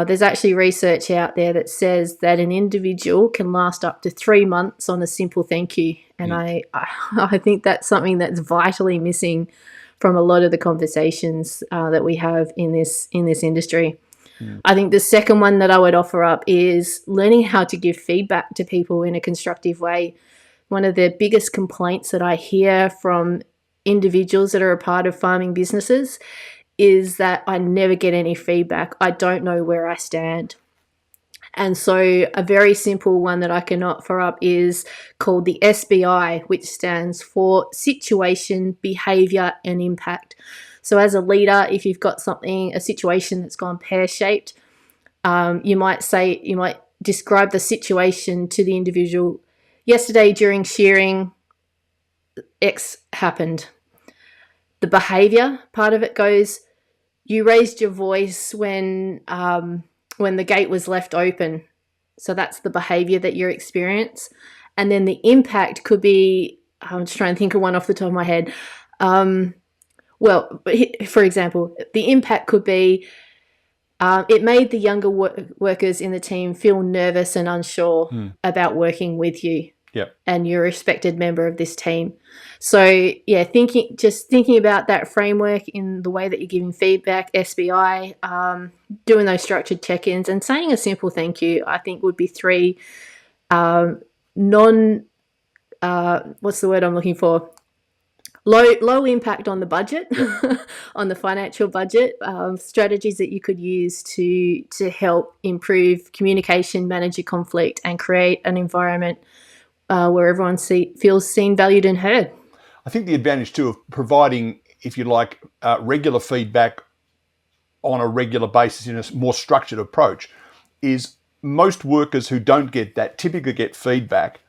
There's actually research out there that says that an individual can last up to 3 months on a simple thank you. And I think that's something that's vitally missing from a lot of the conversations that we have in this industry. I think the second one that I would offer up is learning how to give feedback to people in a constructive way. One of the biggest complaints that I hear from individuals that are a part of farming businesses is that I never get any feedback. I don't know where I stand. And so a very simple one that I can offer up is called the SBI, which stands for Situation, Behaviour and Impact. So as a leader, if you've got a situation that's gone pear-shaped, you might describe the situation to the individual. Yesterday during shearing, X happened. The behaviour part of it goes, you raised your voice when the gate was left open. So that's the behaviour that you experience. And then the impact could be, I'm just trying to think of one off the top of my head. Well, for example, the impact could be it made the younger workers in the team feel nervous and unsure about working with you. Yep. and you're a respected member of this team. So yeah, thinking about that framework in the way that you're giving feedback, SBI, doing those structured check-ins, and saying a simple thank you, I think would be three non what's the word I'm looking for? Low impact on the budget, Yep. on the financial budget, strategies that you could use to help improve communication, manage your conflict, and create an environment where everyone feels seen, valued, and heard. I think the advantage too of providing, if you like, regular feedback on a regular basis in a more structured approach is most workers who don't get that typically get feedback,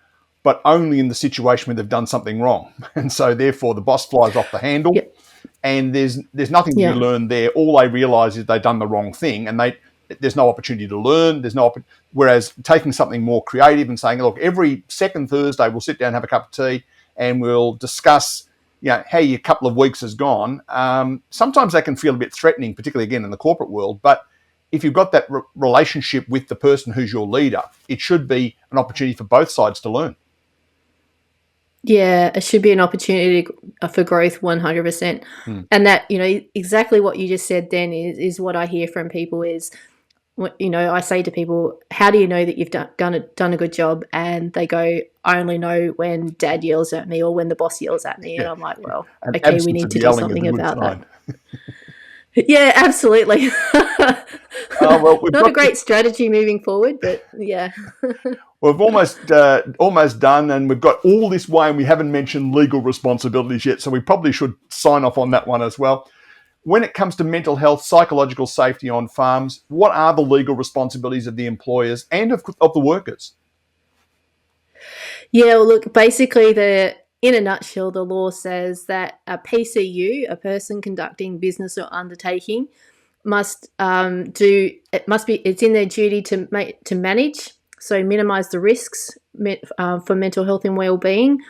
but only in the situation where they've done something wrong. And so therefore the boss flies off the handle, Yep. and there's nothing to be Yeah. learned there. All they realise is they've done the wrong thing, and there's no opportunity to learn. Whereas taking something more creative and saying, look, every second Thursday we'll sit down and have a cup of tea and we'll discuss, how your couple of weeks has gone. Sometimes that can feel a bit threatening, particularly again in the corporate world. But if you've got that relationship with the person who's your leader, it should be an opportunity for both sides to learn. Yeah, it should be an opportunity for growth 100%. And that, exactly what you just said then is what I hear from people is, I say to people, how do you know that you've done a good job? And they go, I only know when dad yells at me or when the boss yells at me. And I'm like, well, An okay, we absence need of to do yelling is a something good about sign. that. Yeah, absolutely. Well, we've Not a got great strategy moving forward, but yeah. We've almost done, and we've got all this way, and we haven't mentioned legal responsibilities yet. So we probably should sign off on that one as well. When it comes to mental health, psychological safety on farms, what are the legal responsibilities of the employers and of the workers? Yeah, well, look, basically, in a nutshell, the law says that a PCU, a person conducting business or undertaking, it's in their duty to manage, so minimise the risks for mental health and well-being,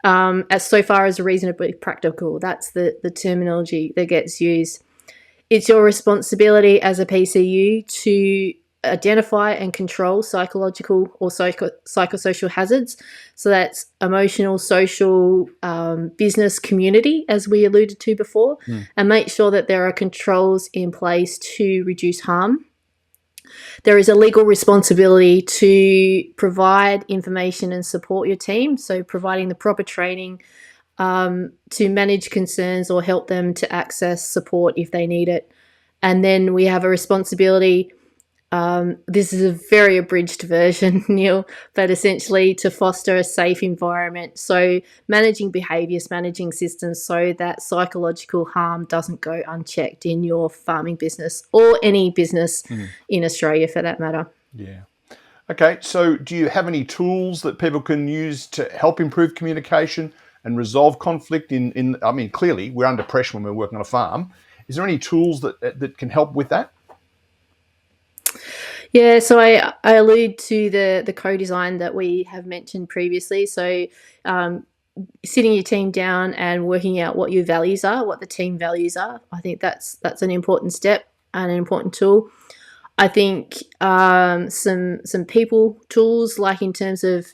as so far as reasonably practical. That's the terminology that gets used. It's your responsibility as a PCU to identify and control psychological or psychosocial hazards. So that's emotional, social, business, community, as we alluded to before, and make sure that there are controls in place to reduce harm. There is a legal responsibility to provide information and support your team, so providing the proper training to manage concerns or help them to access support if they need it. And then we have a responsibility. This is a very abridged version, Neil, but essentially to foster a safe environment. So managing behaviours, managing systems so that psychological harm doesn't go unchecked in your farming business or any business in Australia for that matter. Yeah. Okay, so do you have any tools that people can use to help improve communication and resolve conflict I mean, clearly we're under pressure when we're working on a farm. Is there any tools that can help with that? Yeah, so I allude to the co-design that we have mentioned previously. So sitting your team down and working out what your values are, what the team values are. I think that's an important step and an important tool. I think some people tools, like in terms of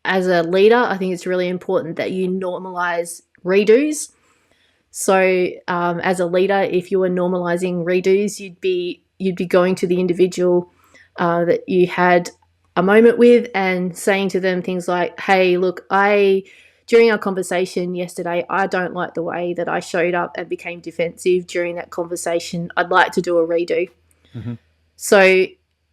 as a leader, I think it's really important that you normalize redos. So as a leader, if you were normalizing redos, you'd be going to the individual that you had a moment with and saying to them things like, hey, look, during our conversation yesterday, I don't like the way that I showed up and became defensive during that conversation. I'd like to do a redo. Mm-hmm. So,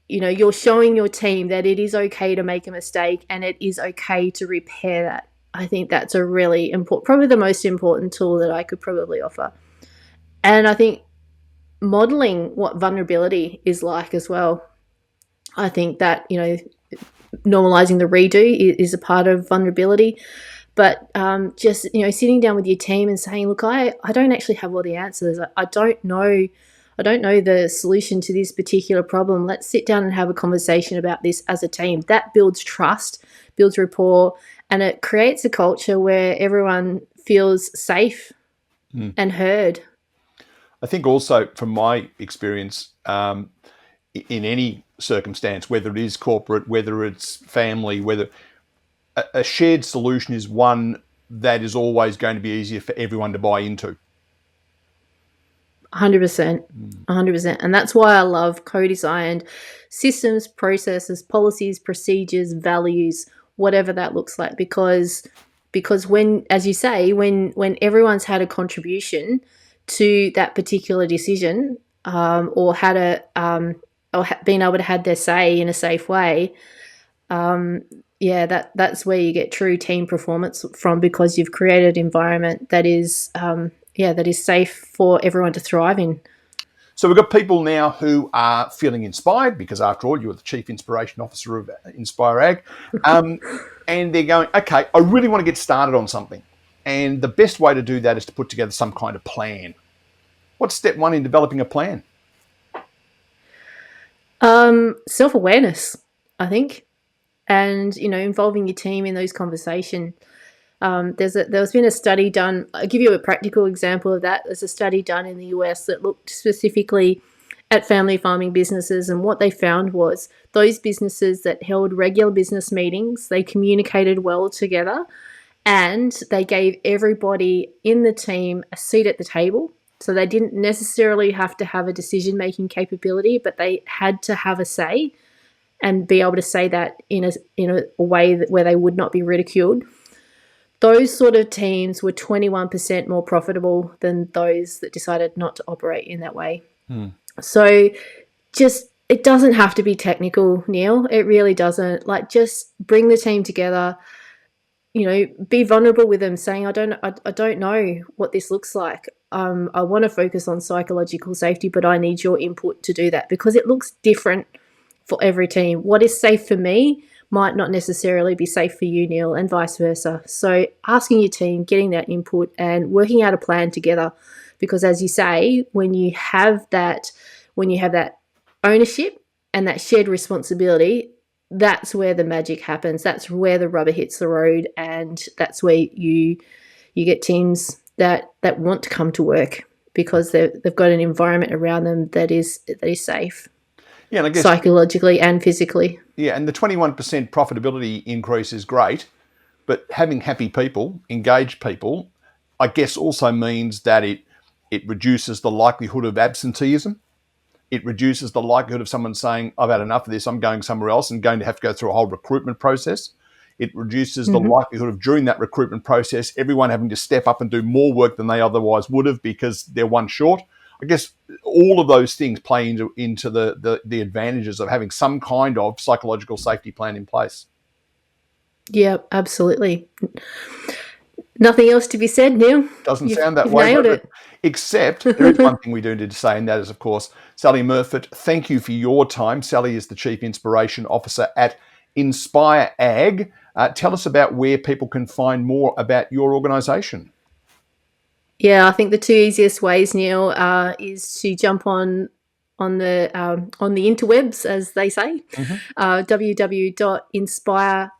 you're showing your team that it is okay to make a mistake and it is okay to repair that. I think that's a really important, probably the most important tool that I could probably offer. And I think modeling what vulnerability is like as well. I think that, normalizing the redo is a part of vulnerability. But just, sitting down with your team and saying, look, I don't actually have all the answers. I don't know the solution to this particular problem. Let's sit down and have a conversation about this as a team. That builds trust, builds rapport, and it creates a culture where everyone feels safe and heard. I think also from my experience, in any circumstance, whether it is corporate, whether it's family, whether a shared solution is one that is always going to be easier for everyone to buy into. 100%. 100%. And that's why I love co-designed systems, processes, policies, procedures, values, whatever that looks like. Because when, as you say, when everyone's had a contribution to that particular decision, or had been able to have their say in a safe way, that's where you get true team performance from, because you've created an environment that is safe for everyone to thrive in. So we've got people now who are feeling inspired, because after all, you're the Chief Inspiration Officer of Inspire Ag, and they're going, okay, I really want to get started on something. And the best way to do that is to put together some kind of plan. What's step one in developing a plan? Self-awareness, I think, and involving your team in those conversations. There's been a study done. I'll give you a practical example of that. There's a study done in the US that looked specifically at family farming businesses, and what they found was those businesses that held regular business meetings, they communicated well together, and they gave everybody in the team a seat at the table. So they didn't necessarily have to have a decision-making capability, but they had to have a say and be able to say that in a way where they would not be ridiculed. Those sort of teams were 21% more profitable than those that decided not to operate in that way. So it doesn't have to be technical, Neil. It really doesn't. Like, just bring the team together, be vulnerable with them, saying, I don't know what this looks like. I want to focus on psychological safety, but I need your input to do that, because it looks different for every team. What is safe for me might not necessarily be safe for you, Neil, and vice versa. So asking your team, getting that input, and working out a plan together, because as you say, when you have that ownership and that shared responsibility, that's where the magic happens. That's where the rubber hits the road, and that's where you get teams that want to come to work, because they've got an environment around them that is safe. Yeah, and I guess psychologically and physically. Yeah, and the 21% profitability increase is great, but having happy people, engaged people, I guess also means that it reduces the likelihood of absenteeism. It reduces the likelihood of someone saying, I've had enough of this, I'm going somewhere else, and going to have to go through a whole recruitment process. It reduces the likelihood of, during that recruitment process, everyone having to step up and do more work than they otherwise would have because they're one short. I guess all of those things play into the advantages of having some kind of psychological safety plan in place. Yeah, absolutely. Nothing else to be said, Neil. Doesn't sound that way, nailed it. Except there is one thing we do need to say, and that is, of course, Sally Murfet, thank you for your time. Sally is the Chief Inspiration Officer at Inspire Ag. Tell us about where people can find more about your organisation. Yeah, I think the two easiest ways, Neil, is to jump on the interwebs, as they say, www.inspire-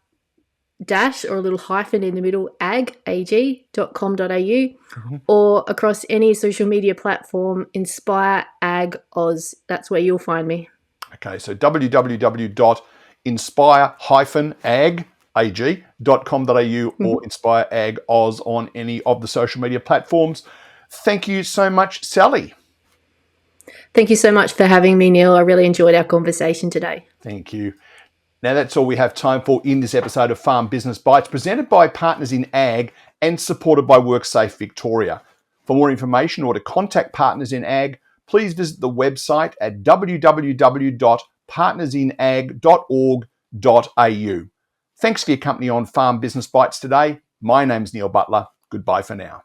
or a little hyphen in the middle, ag.com.au, or across any social media platform, Inspire Ag Oz. That's where you'll find me. Okay, so www.inspire-ag.com.au or Inspire Ag Oz on any of the social media platforms. Thank you so much, Sally. Thank you so much for having me, Neil. I really enjoyed our conversation today. Thank you. Now that's all we have time for in this episode of Farm Business Bites, presented by Partners in Ag and supported by WorkSafe Victoria. For more information or to contact Partners in Ag, please visit the website at www.partnersinag.org.au. Thanks for your company on Farm Business Bites today. My name's Neil Butler. Goodbye for now.